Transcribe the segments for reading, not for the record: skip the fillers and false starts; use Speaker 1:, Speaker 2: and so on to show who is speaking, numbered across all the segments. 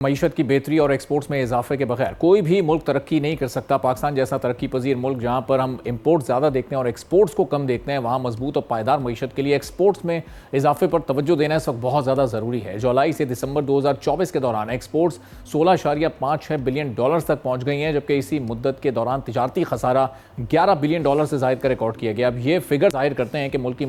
Speaker 1: मईशत की बेहतरी और एक्सपोर्ट्स में इजाफे के बगैर कोई भी मुल्क तरक्की नहीं कर सकता। पाकिस्तान जैसा तरक्की पजीर मुल्क जहां पर हम इंपोर्ट ज़्यादा देखते हैं और एक्सपोर्ट्स को कम देखते हैं, वहां मजबूत और पायदार मईशत के लिए एक्सपोर्ट्स में इजाफे पर तवज्जो देना इस वक्त बहुत ज़्यादा ज़रूरी है। जुलाई से दिसंबर 2024 के दौरान एक्सपोर्ट्स 16.56 बिलियन डॉलर तक पहुँच गई हैं, जबकि इसी मुद्दत के दौरान तजारती खसारा 11 बिलियन डॉलर से ज़ायद का रिकॉर्ड किया गया। अब ये फिगर जाहिर करते हैं कि मुल्क की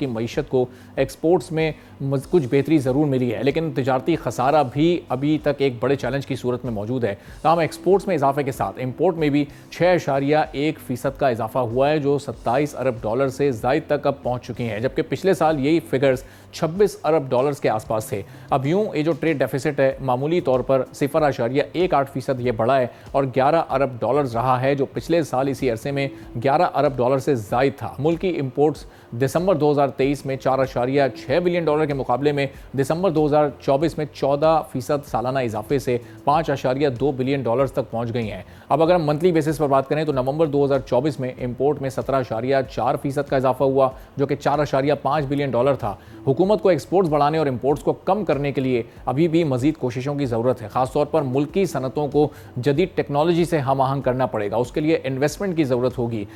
Speaker 1: मईशत को एक्सपोर्ट्स में कुछ बेहतरी ज़रूर मिली है, लेकिन तजारती खसारा भी अभी तक एक बड़े चैलेंज की सूरत में मौजूद है। तमाम एक्सपोर्ट्स में इजाफे के साथ इंपोर्ट में भी 6.1% का इजाफा हुआ है, जो 27 अरब डॉलर से ज़ायद तक अब पहुंच चुकी हैं, जबकि पिछले साल यही फिगर्स 26 अरब डॉलर्स के आसपास थे। अब यूं ये जो ट्रेड डेफिसिट है मामूली तौर पर 0.18% ये बढ़ा है और 11 अरब डॉलर्स रहा है, जो पिछले साल इसी अरसे में 11 अरब डॉलर से ज़ायद था। मुल्क की इंपोर्ट्स दिसंबर 2023 में 4.6 बिलियन डॉलर के मुकाबले में दिसंबर 2024 में 14% सालाना इजाफे से 5.2 बिलियन डॉलर्स तक पहुंच गई हैं। अब अगर हम मंथली बेसिस पर बात करें तो नवंबर 2024 में इंपोर्ट में 17.4% का इजाफा हुआ, जो कि 4.5 बिलियन डॉलर था। हुकूमत को एक्सपोर्ट्स बढ़ाने और इंपोर्ट्स को कम करने के लिए अभी भी मजीद कोशिशों की ज़रूरत है। खासतौर पर मुल्की सनतों को जदीद टेक्नोलॉजी से हम आहंग करना पड़ेगा, उसके लिए इन्वेस्टमेंट की ज़रूरत होगी।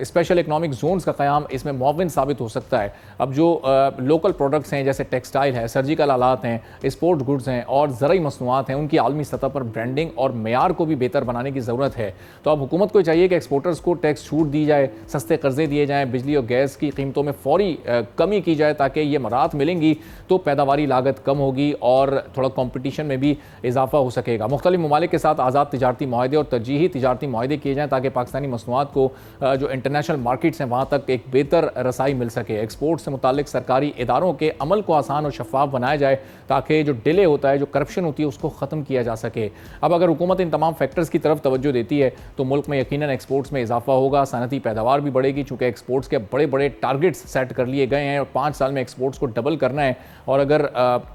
Speaker 1: स्पेशल इकनॉमिक जोन्स का क़याम इसमें मुआविन साबित हो सकता है। अब जो लोकल प्रोडक्ट्स हैं जैसे टेक्सटाइल है, सर्जिकल आलात हैं, स्पोर्ट्स गुड्स हैं और ज़रूरी मसनूआत हैं, उनकी आलमी सतह पर ब्रांडिंग और मेयार को भी बेहतर बनाने की ज़रूरत है। तो अब हुकूमत को चाहिए कि एक्सपोर्टर्स को टैक्स छूट दी जाए, सस्ते कर्जे दिए जाएँ, बिजली और गैस की कीमतों में फौरी कमी की जाए, ताकि ये मराहत मिलेंगी तो पैदावारी लागत कम होगी और थोड़ा कॉम्पिटिशन में भी इजाफा हो सकेगा। मुख्तलिफ ममालिक के साथ आज़ाद तिजारती माहदे और तरजीही तिजारती माहदे किए जाएँ, ताकि पाकिस्तानी मसनूआत को जो इंटरनेशनल मार्केट्स हैं वहाँ तक एक बेहतर रसाई मिल सके। एक्सपोर्ट से मुताल्लिक सरकारी इदारों के अमल को आसान और शफाफ बनाया जाए, ताकि जो डिले होता है, जो करप्शन होती है, उसको ख़त्म किया जा सके। अब अगर हुकूमत इन तमाम फैक्टर्स की तरफ तवज्जो देती है तो मुल्क में यकीनन एक्सपोर्ट्स में इजाफा होगा, सनती पैदावार भी बढ़ेगी। चूँकि एक्सपोर्ट्स के बड़े बड़े टारगेट्स सेट कर लिए गए हैं और 5 साल में एक्सपोर्ट्स को डबल करना है। और अगर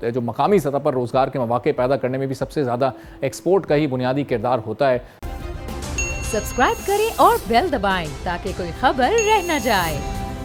Speaker 1: जो मकामी सतह पर रोज़गार के मौके पैदा करने में भी सबसे ज़्यादा एक्सपोर्ट का ही बुनियादी किरदार होता है।
Speaker 2: सब्सक्राइब करें और बेल दबाएं ताकि कोई खबर रह न जाए।